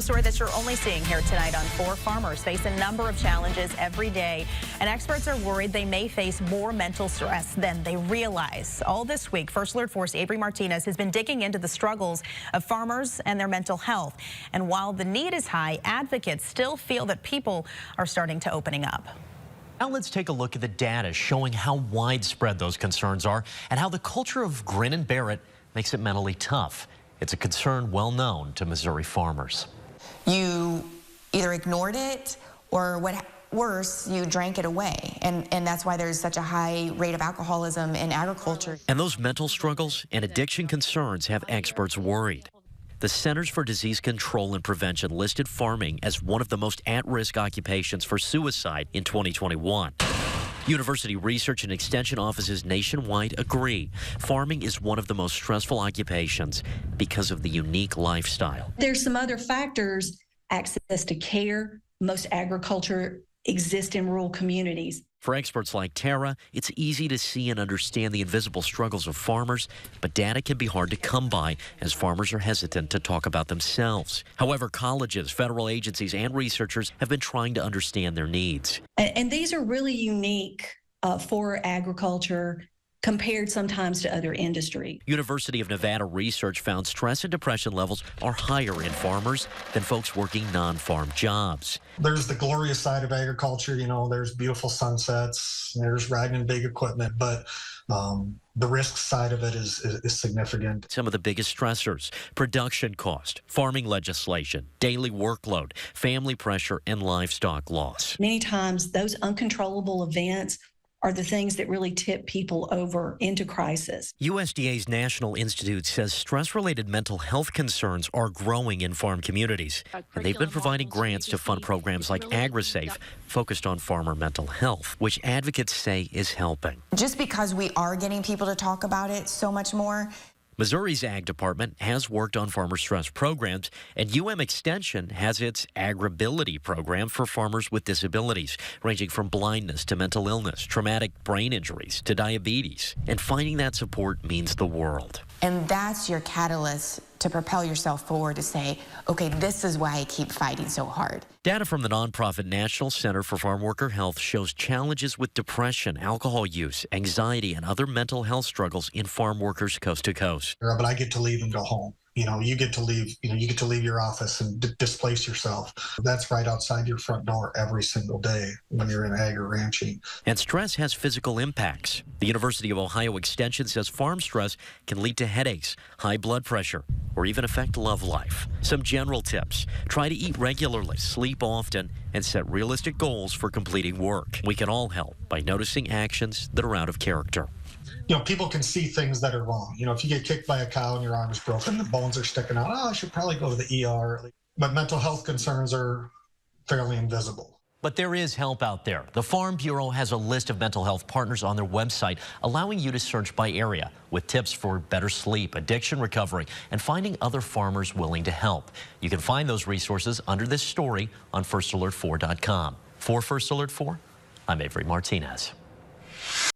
A story that you're only seeing here tonight on 4. Farmers face a number of challenges every day, and experts are worried they may face more mental stress than they realize. All this week, First Alert 4's Avery Martinez has been digging into the struggles of farmers and their mental health. And while the need is high, advocates still feel that people are starting to opening up. Now let's take a look at the data showing how widespread those concerns are and how the culture of grin and bear it makes it mentally tough. It's a concern well known to Missouri farmers. You either ignored it or what worse, you drank it away. And that's why there's such a high rate of alcoholism in agriculture. And those mental struggles and addiction concerns have experts worried. The Centers for Disease Control and Prevention listed farming as one of the most at-risk occupations for suicide in 2021. University research and extension offices nationwide agree farming is one of the most stressful occupations because of the unique lifestyle. There's some other factors, access to care. Most agriculture exists in rural communities. For experts like Tara, it's easy to see and understand the invisible struggles of farmers, but data can be hard to come by as farmers are hesitant to talk about themselves. However, colleges, federal agencies, and researchers have been trying to understand their needs. And these are really unique for agriculture compared sometimes to other industry. University of Nevada research found stress and depression levels are higher in farmers than folks working non-farm jobs. There's the glorious side of agriculture, there's beautiful sunsets, there's riding in big equipment, but the risk side of it is significant. Some of the biggest stressors: production cost, farming legislation, daily workload, family pressure, and livestock loss. Many times those uncontrollable events are the things that really tip people over into crisis. USDA's National Institute says stress-related mental health concerns are growing in farm communities, and they've been providing grants to fund programs like AgriSafe, focused on farmer mental health, which advocates say is helping. Just because we are getting people to talk about it so much more. Missouri's Ag Department has worked on farmer stress programs, and UM Extension has its Agribility program for farmers with disabilities, ranging from blindness to mental illness, traumatic brain injuries to diabetes. And finding that support means the world. And that's your catalyst to propel yourself forward to say, okay, this is why I keep fighting so hard. Data from the nonprofit National Center for Farm Worker Health shows challenges with depression, alcohol use, anxiety, and other mental health struggles in farm workers coast to coast. But I get to leave and go home. You get to leave, you get to leave your office and displace yourself. That's right outside your front door every single day when you're in ag or ranching. And stress has physical impacts. The University of Ohio Extension says farm stress can lead to headaches, high blood pressure, or even affect love life. Some general tips: try to eat regularly, sleep often, and set realistic goals for completing work. We can all help by noticing actions that are out of character. People can see things that are wrong. If you get kicked by a cow and your arm is broken, the bones are sticking out, I should probably go to the ER. But mental health concerns are fairly invisible. But there is help out there. The Farm Bureau has a list of mental health partners on their website, allowing you to search by area with tips for better sleep, addiction recovery, and finding other farmers willing to help. You can find those resources under this story on FirstAlert4.com. For First Alert 4, I'm Avery Martinez.